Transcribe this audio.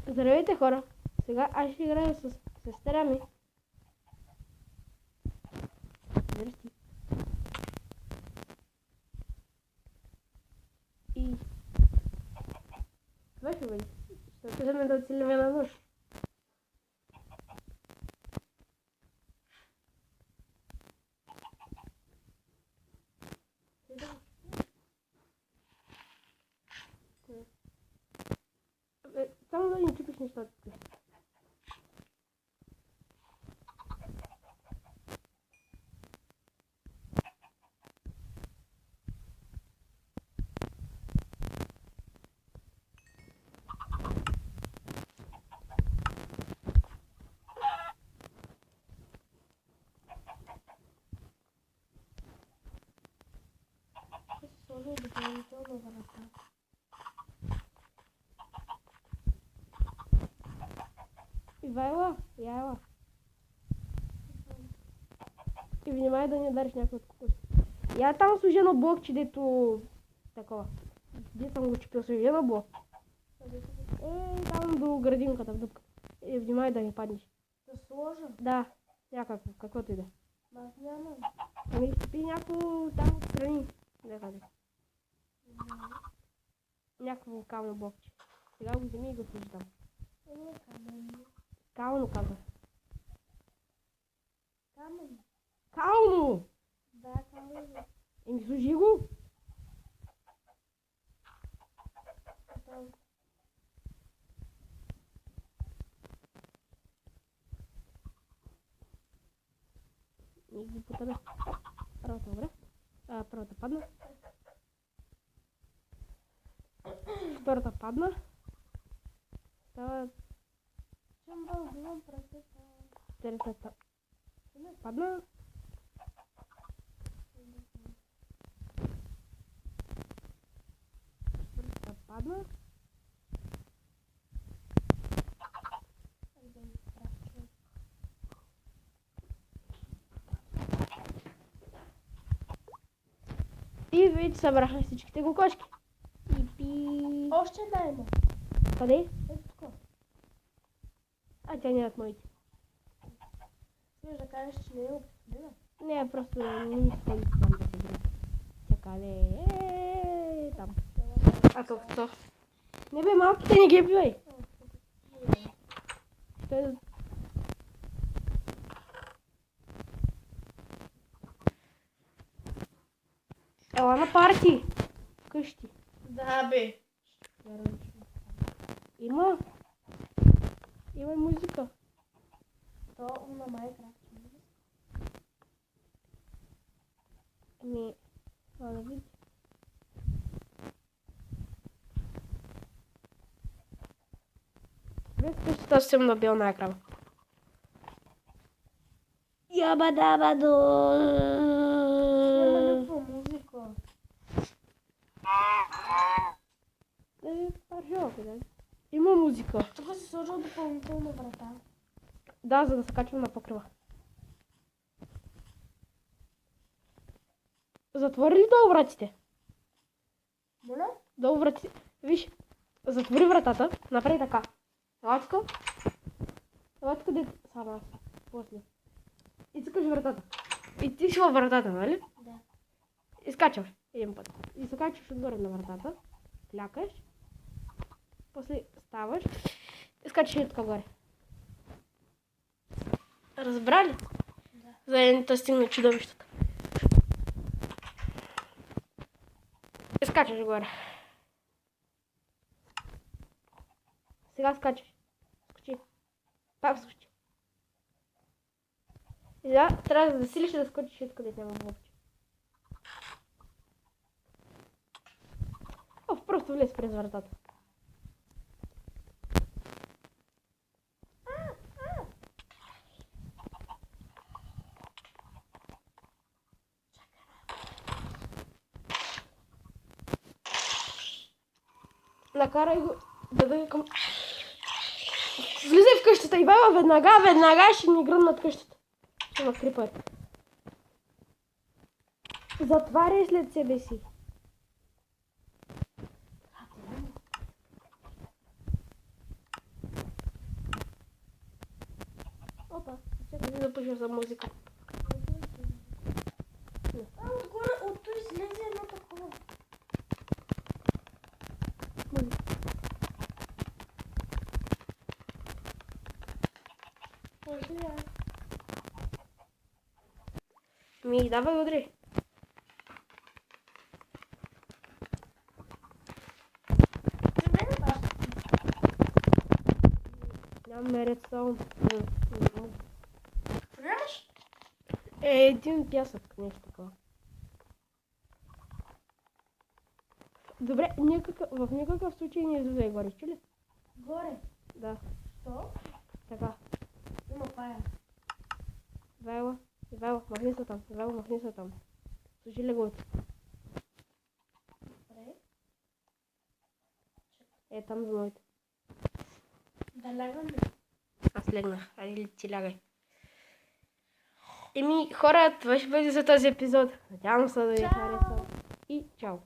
Здравейте, хора! Сега аз ще играя с сестра ми. Здрасти. И... Това ще бъде. Ще отидем да оцелим на нож. Само да ни чупиш нещата. Сложил допълнително врата. Ивайла, яйла. И внимай да не удариш някой от кукушки. Я там служи едно блокче, дето... Такова. Где съм го чупил? Служи едно блок. Там до градинката в дупката. И внимай да не паднеш. Да сложа? Да. Някакво, каквото и да. Аз нямам. Ами спи някакво там страни. Да кажа. Някакво кално блокче. Сега го вземи и го служи там. Кално каза. Камън. Кално! Да, камън. Еми служи го. И ги потъна. Първата добре. Първата падна. Втората падна. Става... Чем да убивам пръстата? Третата падна. Четвъртата падна. И вече събрахме всичките кокошки. Пипи. Още една има. Къде? Ето тук. А тя нямат моите. Искаш да кажеш, че не е обсъдена? Не, просто не ми се ходи там да се играе. Тя къде? Там. А то. Не бе, малките не ги бивай. Ела на парти. Къщи. Да, бе. Има. Има и музика. То на Майнкрафт. Ами, да види. Виж къщата съм набил на екрана. Ябадабадо. Има някаква музика. Има музика. Тук си сложил допълнителна врата. Да, за да се качвам на покрива. Затвори ли долу вратите? Моля? Долу вратите. Виж, затвори вратата. Направи така. Ела тук. Ела тук де... Сама аз. После. И цъкаш вратата. И ти си във вратата, нали? Да. И скачваш един път. И се качваш отгоре на вратата. Клякаш. После ставаш. И скачаш и тук горе. Разбрали? Да. За едната стигна чудовищата. И скачаш горе. Сега скачаш. Скочи. Пак скочи. И сега трябва да засилиш и да скочиш и където няма блокче. Просто влез през вратата. Накарай го да даде към... Влизай в къщата, Ивайла, веднага ще ни гръмнат къщата. Ще ме крипат. Затваряй след себе си. Не запиша за музика. А отгоре, от той излезе едно такова. Може ли аз? Давай удри. Къде е баш? Нямаме редстоун. Нямаш? Един пясък, нещо такова. Добре, в никакъв случай не излизай горе, чули? Горе. Да, Що? така. Има пая. Ивайло, махни се там. Ивайло, махни се там. Служи леглото. Добре. Там за моите. Да лягам ли? Аз легнах. Айде ти лягай. Хора, това ще бъде за този епизод. Надявам се да ви Чао! хареса. И чао!